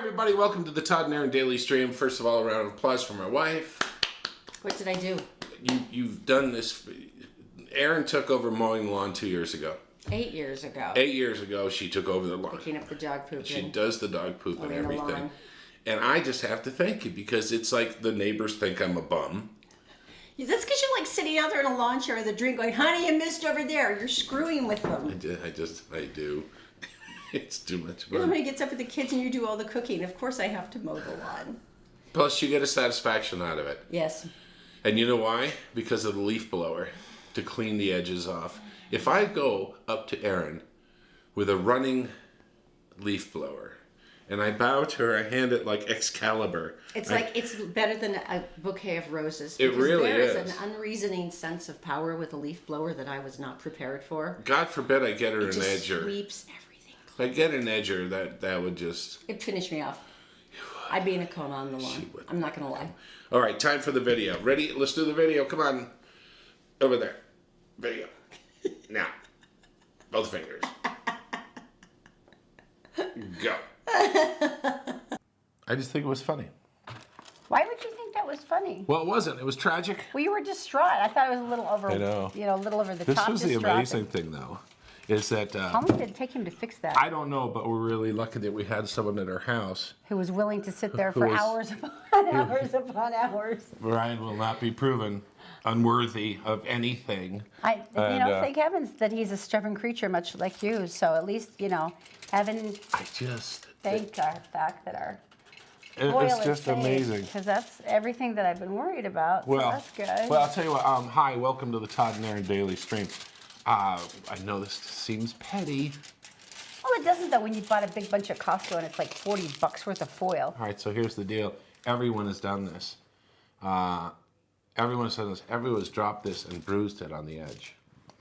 everybody, welcome to the Todd and Erin Daily Stream. First of all, a round of applause for my wife. What did I do? You've done this. Erin took over mowing the lawn 2 years ago. 8 years ago. 8 years ago, she took over the lawn. Picking up the dog poop. She does the dog poop and everything. And I just have to thank you because it's like the neighbors think I'm a bum. That's because you're like sitting out there in a lawn chair with a drink going, honey, you missed over there. You're screwing with them. I do. It's too much When fun. he gets up with the kids and you do all the cooking, of course I have to mow the lawn. Plus, you get a satisfaction out of it. Yes. And you know why? Because of the leaf blower to clean the edges off. If I go up to Erin with a running leaf blower and I bow to her, I hand it like Excalibur. It's like it's better than a bouquet of roses. It really there is. There is an unreasoning sense of power with a leaf blower that I was not prepared for. God forbid I get her an It just edger. sweeps everything. If I get an edger, that would just... It'd finish me off. I'd be in a coma on the lawn. I'm not going to lie. All right, time for the video. Ready? Let's do the video. Come on. Over there. Video. Now. Both fingers. Go. I just think it was funny. Why would you think that was funny? Well, it wasn't. It was tragic. Well, you were distraught. I thought it was a little over, I know. a little over the This top. was the distraught. amazing thing, though, is that... How long did it take him to fix that? I don't know, but we're really lucky that we had someone at our house. Who was willing to sit there for was- hours upon hours upon hours. Ryan will not be proven unworthy of anything. Thank heavens that he's a stubborn creature, much like you. So at least, heaven thank our fact that our oil It's is just saved, amazing. because that's everything that I've been worried about. So that's good. Well, I'll tell you what. Hi, welcome to the Todd and Erin Daily Stream. I know this seems petty. Well, it doesn't though when you bought a big bunch at Costco and it's like $40 worth of foil. All right, so here's the deal. Everyone has done this. Everyone's done this. Everyone's dropped this and bruised it on the edge,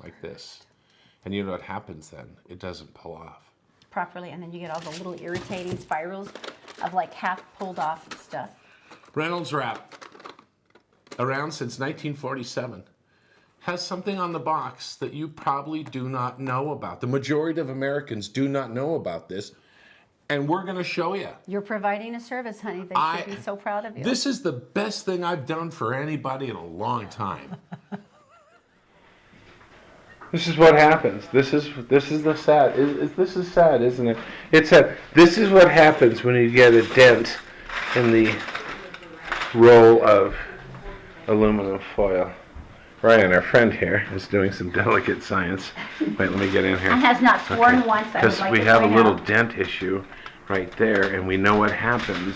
like this. And you know what happens then? It doesn't pull off. Properly, and then you get all the little irritating spirals of like half pulled off stuff. Reynolds Wrap, around since 1947, has something on the box that you probably do not know about. The majority of Americans do not know about this, and we're going to show you. You're providing a service, honey. They should be so proud of you. This is the best thing I've done for anybody in a long time. This is what happens. This is the sad. This is sad, isn't it? It's sad. This is what happens when you get a dent in the roll of aluminum foil. Ryan, our friend here, is doing some delicate science. Wait, let me get in here. And has not sworn once. I would Because like we to have a point little out. dent issue right there, and we know what happens.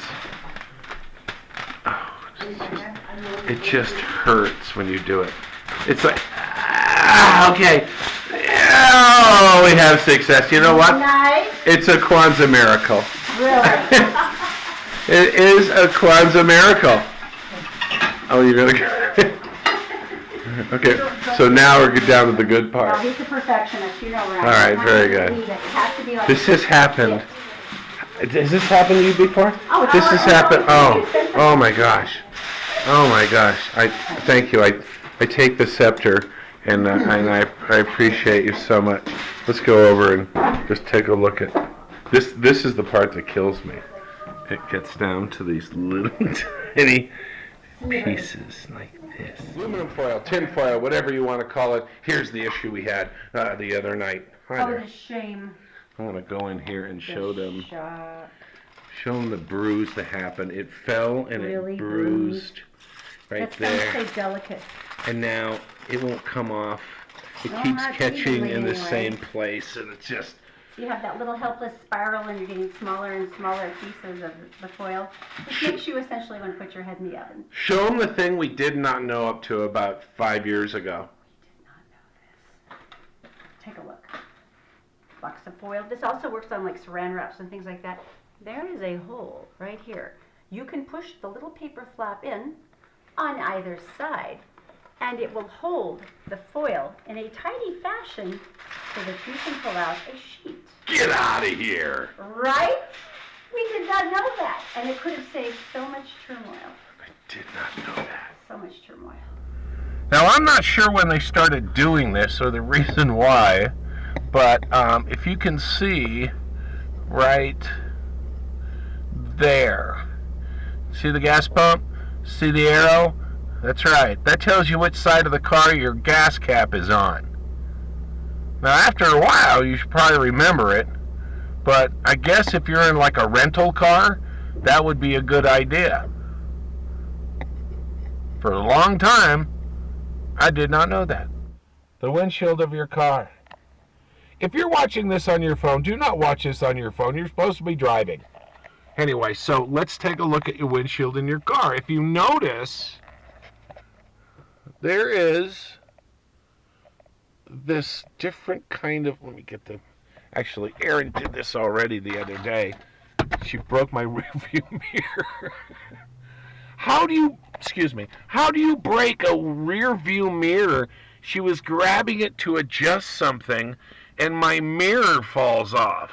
Oh, it just hurts when you do it. It's like, okay. Oh, we have success. You know what? Nice. It's a Kwanzaa miracle. Really? It is a Kwanzaa miracle. Oh, you're going to... Okay, so now we're down to the good part. Well, he's a perfectionist. You know, Ryan. All right, very good. It has to be like This has happened. Has this happened to you before? Oh, This has happened. Oh my gosh. Oh my gosh. Thank you. I take the scepter, and I appreciate you so much. Let's go over and just take a look at this. This is the part that kills me. It gets down to these little tiny pieces like this. Aluminum foil, tin foil, whatever you want to call it. Here's the issue we had the other night. Hi Oh, there. the shame. I want to go in here and show them Show the bruise that happened. It fell and Really it bruised right That's there. going to say delicate. And now it won't come off. It No, keeps not catching evenly in the anyway. same place, and it's just... You have that little helpless spiral and you're getting smaller and smaller pieces of the foil, which makes you essentially want to put your head in the oven. Show them the thing we did not know up to about 5 years ago. Did not know this. Take a look. Box of foil. This also works on like saran wraps and things like that. There is a hole right here. You can push the little paper flap in on either side, and it will hold the foil in a tidy fashion so that you can pull out a sheet. Get out of here! Right? We did not know that, and it could have saved so much turmoil. I did not know that. So much turmoil. Now, I'm not sure when they started doing this or the reason why, but if you can see right there. See the gas pump? See the arrow? That's right. That tells you which side of the car your gas cap is on. Now, after a while, you should probably remember it, but I guess if you're in like a rental car, that would be a good idea. For a long time, I did not know that. The windshield of your car. If you're watching this on your phone, do not watch this on your phone. You're supposed to be driving. Anyway, so let's take a look at your windshield in your car. If you notice, there is this different kind of, let me get the, actually, Erin did this already the other day. She broke my rearview mirror. How do you break a rear view mirror? She was grabbing it to adjust something, and my mirror falls off.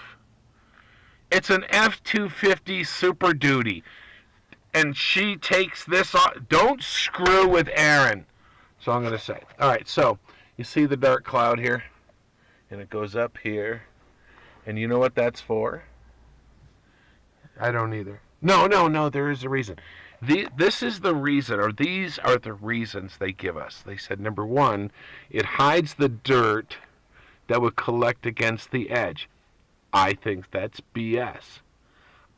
It's an F-250 Super Duty, and she takes this off. Don't screw with Erin. That's all I'm going to say. All right, so you see the dark cloud here, and it goes up here, and you know what that's for? I don't either. No, there is a reason. This is the reason, or these are the reasons they give us. They said, number one, it hides the dirt that would collect against the edge. I think that's BS.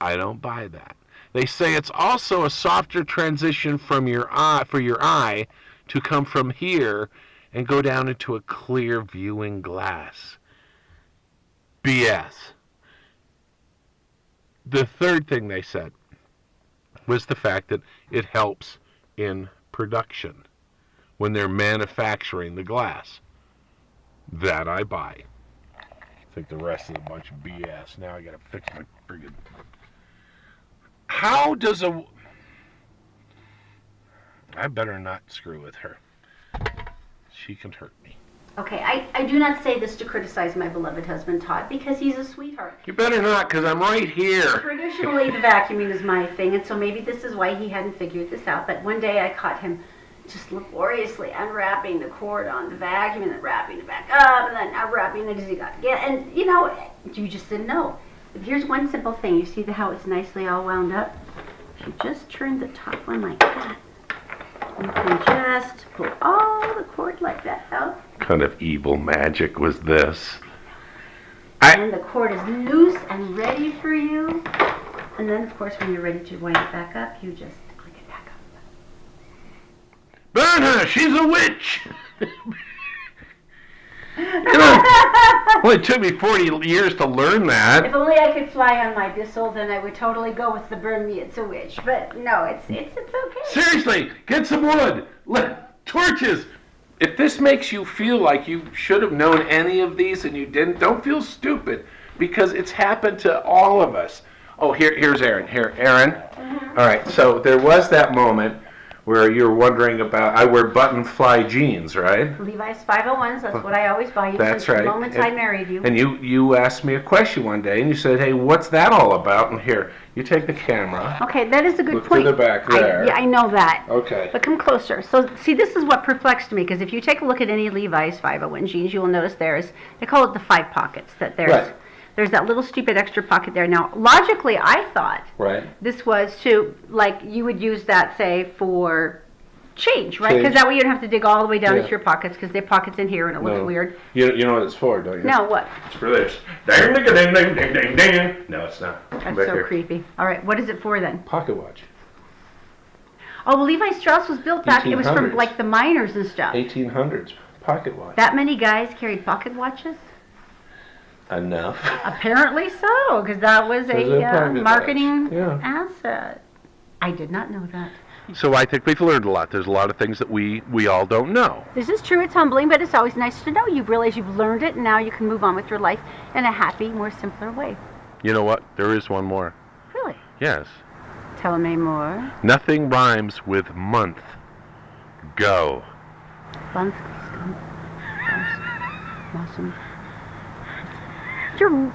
I don't buy that. They say it's also a softer transition from your eye, for your eye to come from here and go down into a clear viewing glass. BS. The third thing they said was the fact that it helps in production when they're manufacturing the glass. That I buy. I think the rest is a bunch of BS. Now I gotta fix my friggin'... How does a... I better not screw with her. She can hurt me. Okay, I do not say this to criticize my beloved husband, Todd, because he's a sweetheart. You better not, because I'm right here. Traditionally, the vacuuming is my thing, and so maybe this is why he hadn't figured this out. But one day I caught him just laboriously unwrapping the cord on the vacuum and then wrapping it back up and then unwrapping it as he got again. And, you know, you just didn't know. But here's one simple thing. You see how it's nicely all wound up? If you just turn the top one like that, you can just pull all the cord like that out. What kind of evil magic was this? And the cord is loose and ready for you. And then, of course, when you're ready to wind it back up, you just click it back up. Burn her! She's a witch! You know, well, it took me 40 years to learn that. If only I could fly on my Bissell, then I would totally go with the burn me, it's a witch. But no, it's okay. Seriously, get some wood, torches. If this makes you feel like you should have known any of these and you didn't, don't feel stupid, because it's happened to all of us. Oh, here's Erin. Here, Erin. Mm-hmm. All right, so there was that moment where you're wondering about, I wear button fly jeans, right? Levi's 501s, that's what I always buy you. That's since right. The moment I married you. And you asked me a question one day, and you said, hey, what's that all about? And here, you take the camera. Okay, that is a good Look point. to the back there. Yeah, I know that. Okay. But come closer. So, see, this is what perplexed me, because if you take a look at any Levi's 501 jeans, you will notice they call it the 5 pockets, that Right. There's that little stupid extra pocket there. Now, logically, I thought Right. this was to, like, you would use that, say, for change, right? Because Change. that way you don't have to dig all the way down Yeah. into your pockets, because there are pockets in here and it looks No. weird. You know what it's for, don't you? No, what? It's for this. Ding, ding, ding, ding, ding, ding, ding. No, it's not. Come That's back so here. creepy. All right, what is it for then? Pocket watch. Oh, well, Levi Strauss was built back, it was from 1800s. like the miners and stuff. 1800s. Pocket watch. That many guys carried pocket watches? Enough. Apparently so, because that was It was a a pocket marketing watch, yeah. asset. I did not know that. So I think we've learned a lot. There's a lot of things that we all don't know. This is true, it's humbling, but it's always nice to know. You realize you've learned it, and now you can move on with your life in a happy, more simpler way. You know what? There is one more. Really? Yes. Tell me more. Nothing rhymes with month. Go. Buns, skunk, awesome. You're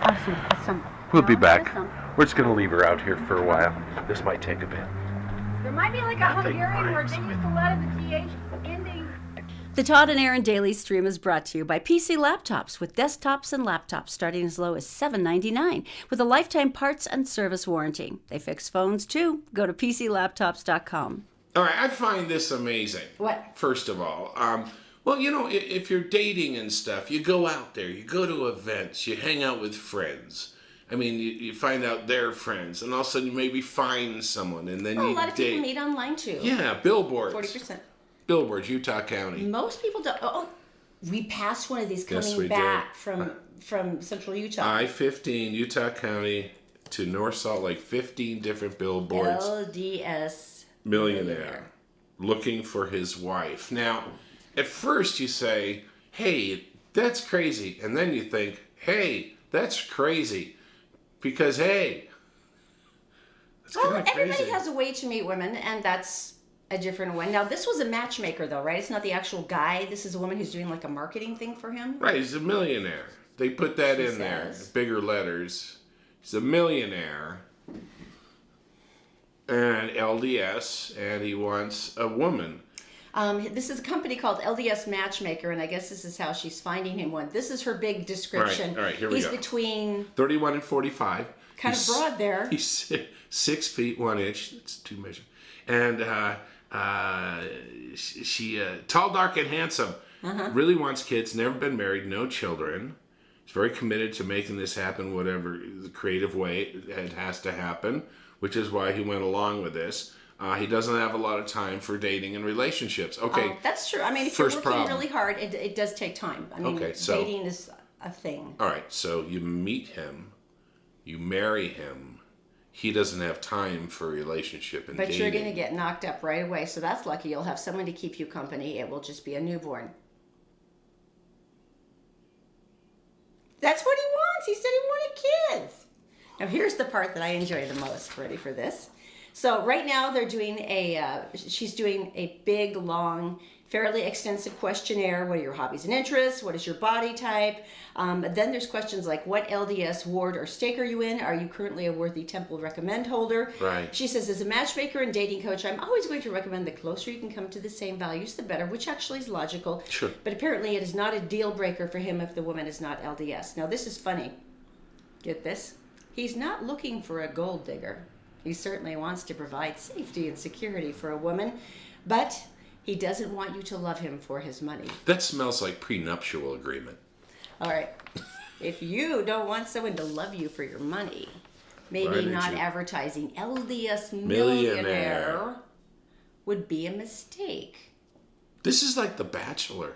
awesome. We'll be No, back. awesome. We're just going to leave her out here for a while. This might take a bit. There might be like a Hungarian word. They used a lot of the TH ending. The Todd and Erin Daily Stream is brought to you by PC Laptops, with desktops and laptops starting as low as $7.99 with a lifetime parts and service warranty. They fix phones too. Go to PCLaptops.com. All right, I find this amazing. What? First of all, well, you know, if you're dating and stuff, you go out there, you go to events, you hang out with friends. I mean, you find out they're friends, and all of a sudden you maybe find someone, and then Well, you a lot of date. people meet online too. Yeah, billboards. 40%. Billboards, Utah County. Most people don't. Oh, we passed one of these Yes, coming we back did. from Central Utah. I-15, Utah County to North Salt Lake, 15 different billboards. LDS Millionaire looking for his wife. Now, at first you say, hey, that's crazy. And then you think, hey, that's crazy. Because, hey, that's Well, kind of everybody crazy. has a way to meet women, and that's a different one. Now, this was a matchmaker, though, right? It's not the actual guy. This is a woman who's doing like a marketing thing for him. Right, he's a millionaire. They put that She in there, says. bigger letters. He's a millionaire. And LDS, and he wants a woman. This is a company called LDS Matchmaker, and I guess this is how she's finding him one. This is her big description. All right, here we He's go. between 31 and 45. kind of broad there. He's 6 feet 1 inch. That's 2 measures. And she tall, dark, and handsome. Really wants kids. Never been married. No children. He's very committed to making this happen, whatever the creative way it has to happen, which is why he went along with this. He doesn't have a lot of time for dating and relationships. Okay. That's true. I mean, if First you're working problem. really hard, it does take time. I mean, Okay, so- dating is a thing. All right. So you meet him. You marry him. He doesn't have time for a relationship and But dating. you're going to get knocked up right away, so that's lucky. You'll have someone to keep you company. It will just be a newborn. That's what he wants. He said he wanted kids. Now, here's the part that I enjoy the most. Ready for this? So right now they're doing she's doing a big, long, fairly extensive questionnaire. What are your hobbies and interests? What is your body type? Then there's questions like, what LDS ward or stake are you in? Are you currently a worthy temple recommend holder? Right. She says, as a matchmaker and dating coach, I'm always going to recommend the closer you can come to the same values, the better, which actually is logical. Sure. But apparently it is not a deal breaker for him if the woman is not LDS. Now this is funny. Get this? He's not looking for a gold digger. He certainly wants to provide safety and security for a woman, but he doesn't want you to love him for his money. That smells like prenuptial agreement. All right. If you don't want someone to love you for your money, maybe Why did not you- advertising LDS Millionaire. Millionaire would be a mistake. This is like The Bachelor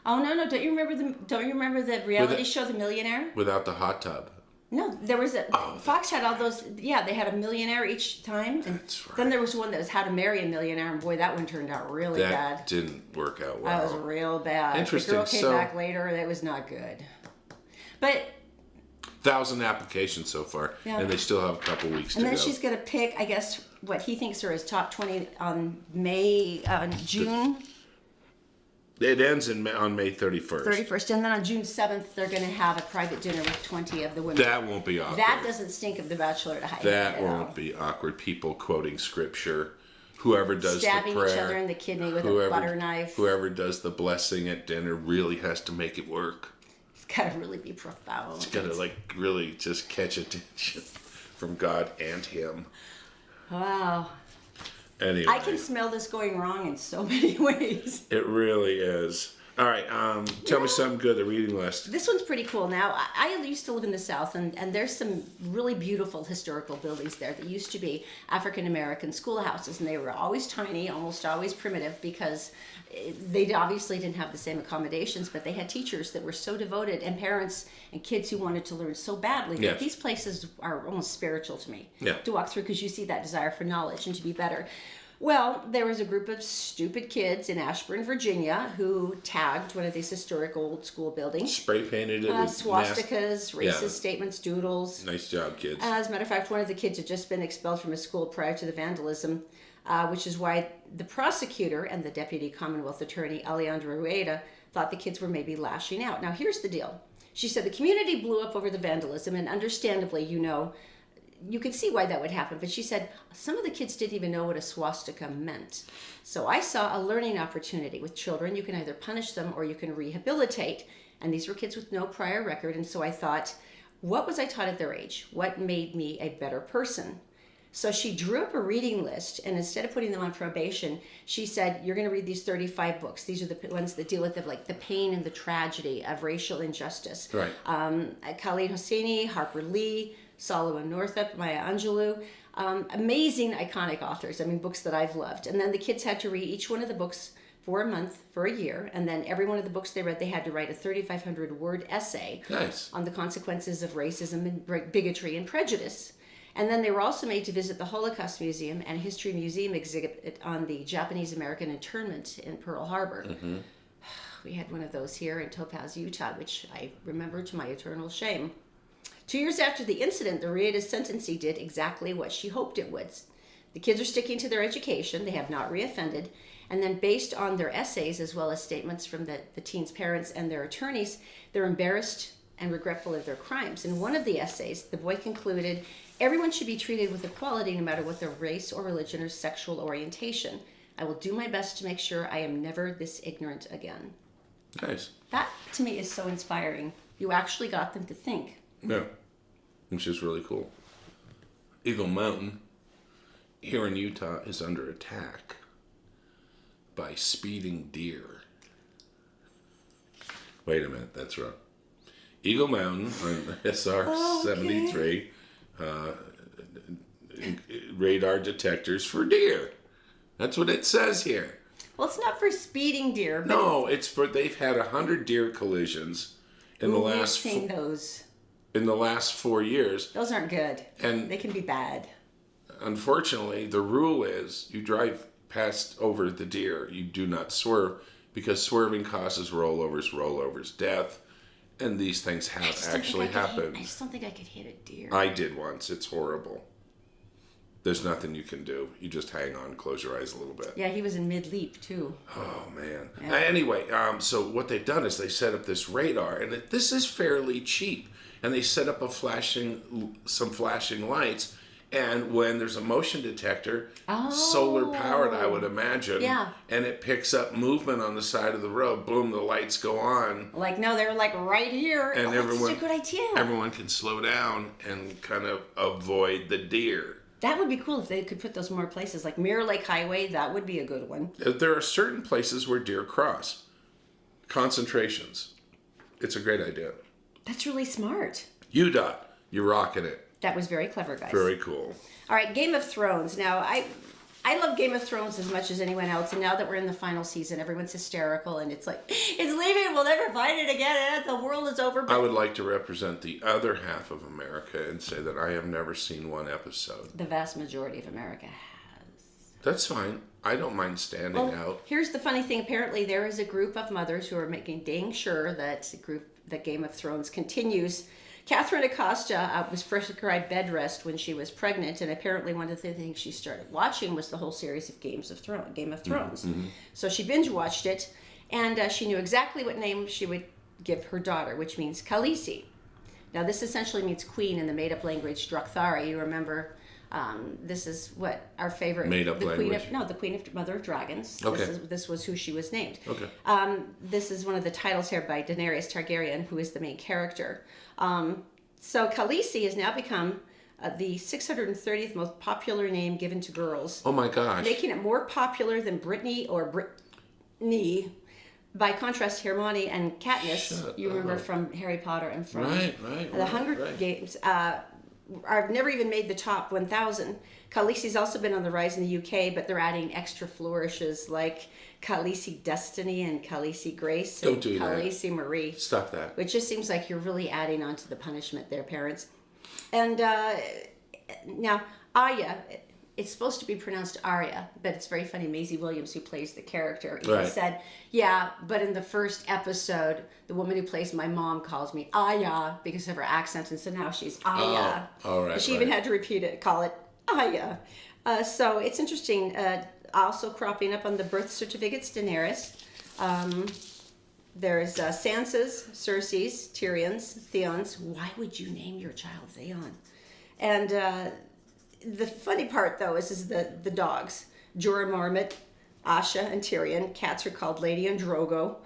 Oh no, don't you remember the reality show The Millionaire? without the hot tub. No, there was a Fox had all those. Yeah, they had a millionaire each time, and That's right. then there was one that was How to Marry a Millionaire, and boy, that one turned out really That bad. didn't work out That was well. real bad. Interesting, The girl came so- back later. That was not good. But 1,000 applications so far, Yeah. and they still have a couple weeks and to then go. she's gonna pick, I guess, what he thinks are his top 20 on June It ends on May 31st. 31st, and then on June 7th they're gonna have a private dinner with 20 of the women. That won't be awkward. That doesn't stink of The Bachelor to hide. That at all. won't be awkward. People quoting scripture. Whoever does Stabbing the prayer. each other in the kidney with a butter knife. Whoever does the blessing at dinner really has to make it work. It's gotta really be profound. It's got to like really just catch attention from God and him. Wow. Anyway, I can smell this going wrong in so many ways. it really is. All right, tell me something good. The reading list. This one's pretty cool. Now, I used to live in the South, and there's some really beautiful historical buildings there that used to be African-American schoolhouses, and they were always tiny, almost always primitive, because they obviously didn't have the same accommodations, but they had teachers that were so devoted, and parents and kids who wanted to learn so badly. Yes. These places are almost spiritual to me Yeah. to walk through, because you see that desire for knowledge and to be better. Well, there was a group of stupid kids in Ashburn, Virginia, who tagged one of these historic old school buildings. Spray painted it with Swastikas, racist Yeah. statements, doodles. Nice job, kids. As a matter of fact, one of the kids had just been expelled from his school prior to the vandalism, which is why the prosecutor and the deputy Commonwealth attorney, Alejandra Rueda, thought the kids were maybe lashing out. Now, here's the deal. She said the community blew up over the vandalism, and understandably, you can see why that would happen. But she said some of the kids didn't even know what a swastika meant. So I saw a learning opportunity with children. You can either punish them or you can rehabilitate. And these were kids with no prior record. And so I thought, what was I taught at their age? What made me a better person? So she drew up a reading list, and instead of putting them on probation, she said, you're going to read these 35 books. These are the ones that deal with the pain and the tragedy of racial injustice. Right. Khalid Hosseini, Harper Lee, Solomon Northup, Maya Angelou. Amazing, iconic authors. I mean, books that I've loved. And then the kids had to read each one of the books for a month, for a year. And then every one of the books they read, they had to write a 3,500 word essay on the consequences of racism and bigotry and prejudice. And then they were also made to visit the Holocaust Museum and History Museum exhibit on the Japanese American internment in Pearl Harbor. Mm-hmm. We had one of those here in Topaz, Utah, which I remember to my eternal shame. 2 years after the incident, the Rita's sentencing did exactly what she hoped it would. The kids are sticking to their education. They have not reoffended. And then based on their essays, as well as statements from the teens' parents and their attorneys, they're embarrassed and regretful of their crimes. In one of the essays, the boy concluded, everyone should be treated with equality no matter what their race or religion or sexual orientation. I will do my best to make sure I am never this ignorant again. Nice. That, to me, is so inspiring. You actually got them to think. Yeah. Which is really cool. Eagle Mountain here in Utah is under attack by speeding deer. Wait a minute, that's wrong. Eagle Mountain on SR 73 radar detectors for deer. That's what it says here. Well, it's not for speeding deer. But no, it's for, they've had 100 deer collisions in the last seen those. In the last 4 years. Those aren't good. And they can be bad. Unfortunately, the rule is you drive past over the deer, you do not swerve, because swerving causes rollovers, death, and these things have actually happened. I just don't think I could hit a deer. I did once. It's horrible. There's nothing you can do. You just hang on, close your eyes a little bit. Yeah, he was in mid-leap, too. Oh, man. Yeah. Anyway, so what they've done is they set up this radar, and this is fairly cheap. And they set up some flashing lights, and when there's a motion detector, solar powered, I would imagine, and it picks up movement on the side of the road, boom, the lights go on. Like, no, they're like right here. And that's such a good idea. Everyone can slow down and kind of avoid the deer. That would be cool if they could put those more places, like Mirror Lake Highway. That would be a good one. There are certain places where deer cross. Concentrations. It's a great idea. That's really smart. UDOT, you're rocking it. That was very clever, guys. Very cool. All right, Game of Thrones. Now, I love Game of Thrones as much as anyone else, and now that we're in the final season, everyone's hysterical, and it's like, it's leaving, we'll never find it again, the world is over. I would like to represent the other half of America and say that I have never seen one episode. The vast majority of America has. That's fine. I don't mind standing out. Here's the funny thing. Apparently, there is a group of mothers who are making dang sure that Game of Thrones continues. Catherine Acosta was prescribed bed rest when she was pregnant, and apparently one of the things she started watching was the whole series of Game of Thrones. Mm-hmm. So she binge watched it, and she knew exactly what name she would give her daughter, which means Khaleesi. Now, this essentially means queen in the made-up language Drakthari. You remember, this is what our favorite made-up language. The Queen of Mother of Dragons. Okay. This was who she was named. Okay. This is one of the titles here by Daenerys Targaryen, who is the main character. So Khaleesi has now become the 630th most popular name given to girls. Oh my gosh. Making it more popular than Brittany or Brittany. By contrast, Hermione and Katniss, you remember from Harry Potter and from the Hunger Games, I've never even made the top 1,000. Khaleesi's also been on the rise in the UK, but they're adding extra flourishes like Khaleesi Destiny and Khaleesi Grace and Khaleesi Marie. Stop that. Which just seems like you're really adding on to the punishment there, parents. And now, Arya, it's supposed to be pronounced Arya, but it's very funny. Maisie Williams, who plays the character, said, yeah, but in the first episode, the woman who plays my mom calls me Aya because of her accent, and so now she's Aya. Oh, all right. She even had to repeat it, call it Aya. So it's interesting. Also cropping up on the birth certificates, Daenerys. There's Sansa's, Cersei's, Tyrion's, Theon's. Why would you name your child Theon? And the funny part, though, is the dogs. Jorah Mormont, Asha, and Tyrion. Cats are called Lady and Drogo.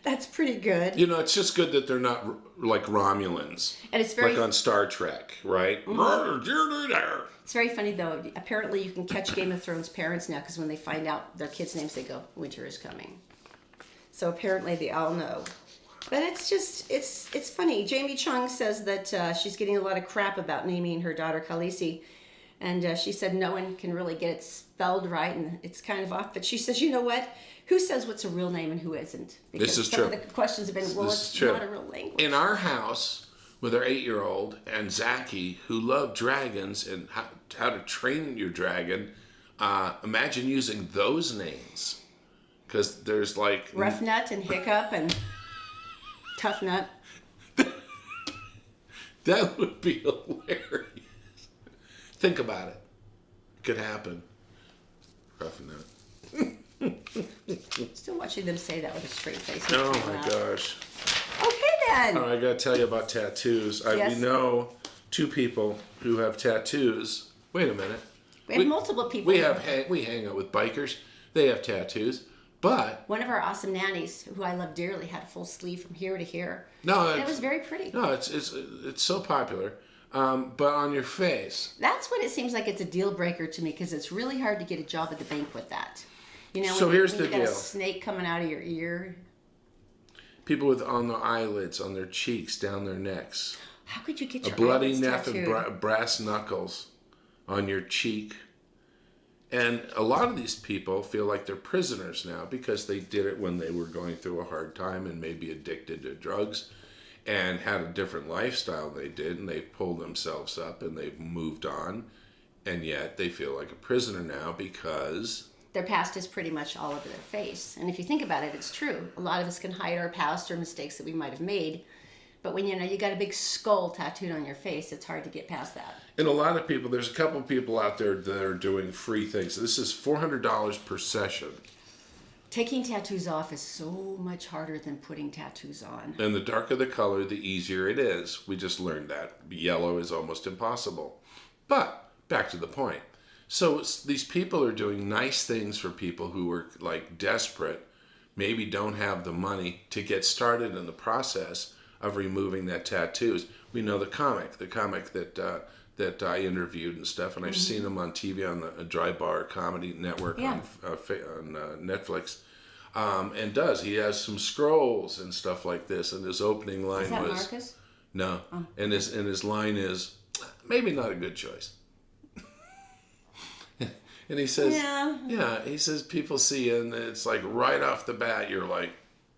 That's pretty good. You know, it's just good that they're not like Romulans. And it's very... Like on Star Trek, right? It's very funny, though. Apparently, you can catch Game of Thrones parents now, because when they find out their kids' names, they go, winter is coming. So apparently they all know. But it's just, it's funny. Jamie Chung says that she's getting a lot of crap about naming her daughter Khaleesi. And she said no one can really get it spelled right, and it's kind of off. But she says, you know what? Who says what's a real name and who isn't? Because This is some true. of the questions have been, well, it's not a real language. In our house, with our 8-year-old and Zachy, who love dragons and how to train your dragon, imagine using those names. Because there's like... Rough Nut and Hiccup and Tough Nut. That would be hilarious. Think about it. It could happen. Rough Nut. Still watching them say that with a straight face. Oh my gosh. Okay then. I gotta tell you about tattoos. Yes. We know 2 people who have tattoos. Wait a minute. We have multiple people. We hang out with bikers. They have tattoos. But one of our awesome nannies, who I love dearly, had a full sleeve from here to here. no, And it was very pretty. no, it's so popular. But on your face. That's when it seems like it's a deal breaker to me, because it's really hard to get a job at the bank with that. You know, So here's the you got deal. a snake coming out of your ear. People with on their eyelids, on their cheeks, down their necks. How could you get A your bloody eyelids neck tattooed? and brass knuckles on your cheek. And a lot of these people feel like they're prisoners now because they did it when they were going through a hard time and maybe addicted to drugs and had a different lifestyle than they did, and they've pulled themselves up and they've moved on. And yet they feel like a prisoner now because... Their past is pretty much all over their face. And if you think about it, it's true. A lot of us can hide our past or mistakes that we might have made. But when you got a big skull tattooed on your face, it's hard to get past that. And a lot of people, there's a couple of people out there that are doing free things. This is $400 per session. Taking tattoos off is so much harder than putting tattoos on. And the darker the color, the easier it is. We just learned that. Yellow is almost impossible. But, back to the point. So these people are doing nice things for people who are like desperate, maybe don't have the money to get started in the process of removing that tattoos. We know the comic that I interviewed and stuff, and I've seen him on TV on the Dry Bar Comedy Network on Netflix. He has some scrolls and stuff like this, and his opening line Is that was Marcus? no, and his line is maybe not a good choice. And he says, he says, people see you, and it's like right off the bat, you're like,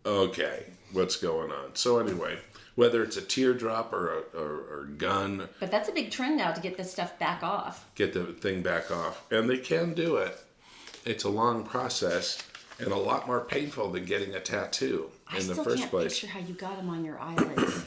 okay, what's going on? So anyway, whether it's a teardrop or a gun. But that's a big trend now to get this stuff back off. Get the thing back off. And they can do it. It's a long process and a lot more painful than getting a tattoo in the first place. I still can't picture how you got them on your eyelids.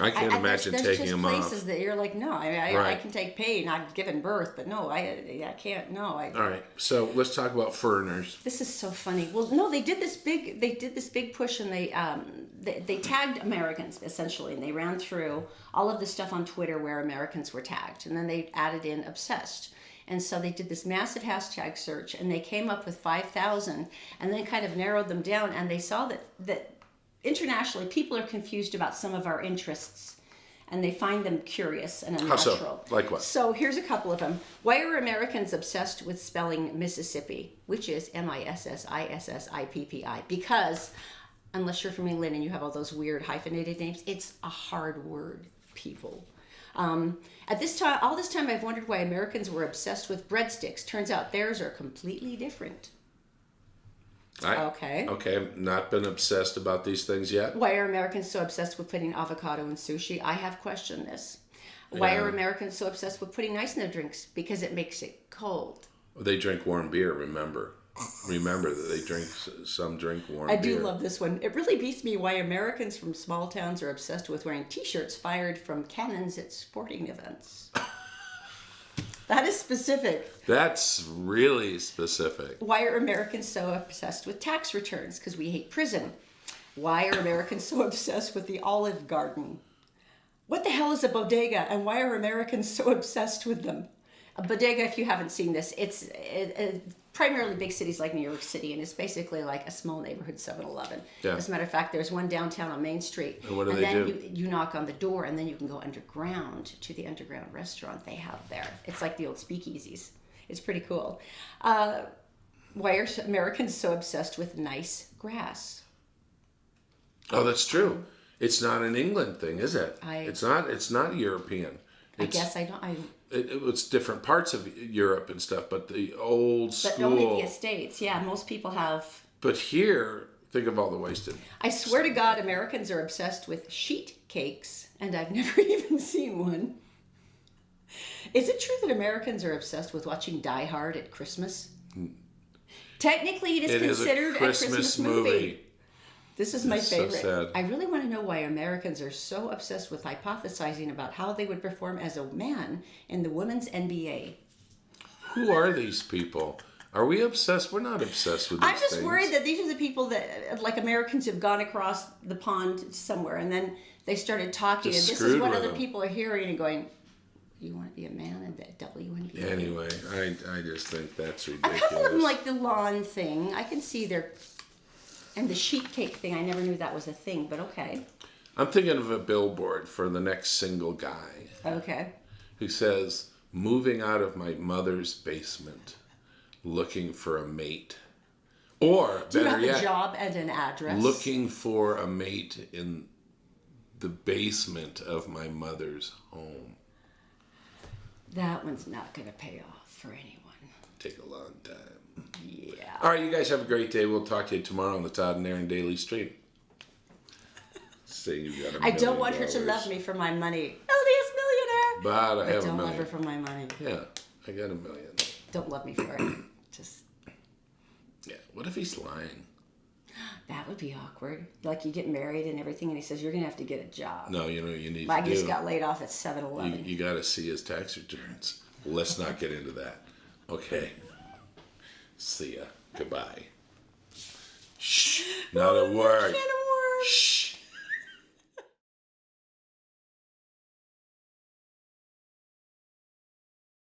I can't imagine taking them off. There's just places that you're like, no, I can take pain. I've given birth, but no, I can't. No, All right, so let's talk about foreigners. This is so funny. Well, no, they did this big push, and they tagged Americans essentially, and they ran through all of the stuff on Twitter where Americans were tagged, and then they added in obsessed. And so they did this massive hashtag search, and they came up with 5,000, and then kind of narrowed them down, and they saw that internationally, people are confused about some of our interests, and they find them curious and unnatural. How so? Like what? So here's a couple of them. Why are Americans obsessed with spelling Mississippi, which is Mississippi? Because, unless you're from England and you have all those weird hyphenated names, it's a hard word, people. At this time, all this time, I've wondered why Americans were obsessed with breadsticks. Turns out theirs are completely different. Okay, I've not been obsessed about these things yet. Why are Americans so obsessed with putting avocado in sushi? I have questioned this. Why are Americans so obsessed with putting ice in their drinks? Because it makes it cold. They drink warm beer, remember. Remember that they drink warm beer. I do love this one. It really beats me why Americans from small towns are obsessed with wearing t-shirts fired from cannons at sporting events. That is specific. That's really specific. Why are Americans so obsessed with tax returns? Because we hate prison. Why are Americans so obsessed with the Olive Garden? What the hell is a bodega, and why are Americans so obsessed with them? A bodega, if you haven't seen this, it's primarily big cities like New York City, and it's basically like a small neighborhood 7-Eleven. Yeah. As a matter of fact, there's one downtown on Main Street. And what do they then do? You knock on the door, and then you can go underground to the underground restaurant they have there. It's like the old speakeasies. It's pretty cool. Why are Americans so obsessed with nice grass? Oh, that's true. It's not an England thing, is it? It's not European. I guess I don't. It's different parts of Europe and stuff, but the old school. But only the estates. Yeah, most people have. But here, think of all the wasted. I swear to God, Americans are obsessed with sheet cakes, and I've never even seen one. Is it true that Americans are obsessed with watching Die Hard at Christmas? Technically, it is considered a Christmas movie. This is my favorite. So sad. I really want to know why Americans are so obsessed with hypothesizing about how they would perform as a man in the women's NBA. Who are these people? Are we obsessed? We're not obsessed with these I'm just things. worried that these are the people that, like, Americans have gone across the pond somewhere, and then they started talking, Just and this screwed is what with other them. people are hearing and going, you want to be a man in the WNBA? Anyway, I just think that's A ridiculous. couple of them, like the lawn thing, I can see their... And the sheet cake thing, I never knew that was a thing, but okay. I'm thinking of a billboard for the next single guy Okay. who says, moving out of my mother's basement, looking for a mate. Or, Do you better have yet, a job and an address? looking for a mate in the basement of my mother's home. That one's not going to pay off for anyone. Take a long time. Yeah. All right, you guys have a great day. We'll talk to you tomorrow on the Todd and Erin Daily Stream. Say you got $1 I don't million. want her to love me for my money. LDS Millionaire! But I have Don't $1 love million. her for my money. Yeah, I got $1 million. Don't love me for it. Just, Yeah. What if he's lying? that would be awkward. Like, you get married and everything, and he says, you're going to have to get a job. No, you know what you need I to just do. got laid off at 7-Eleven. You got to see his tax returns. Let's not get into that. Okay. See ya. Goodbye. Shh. Not a word. I can't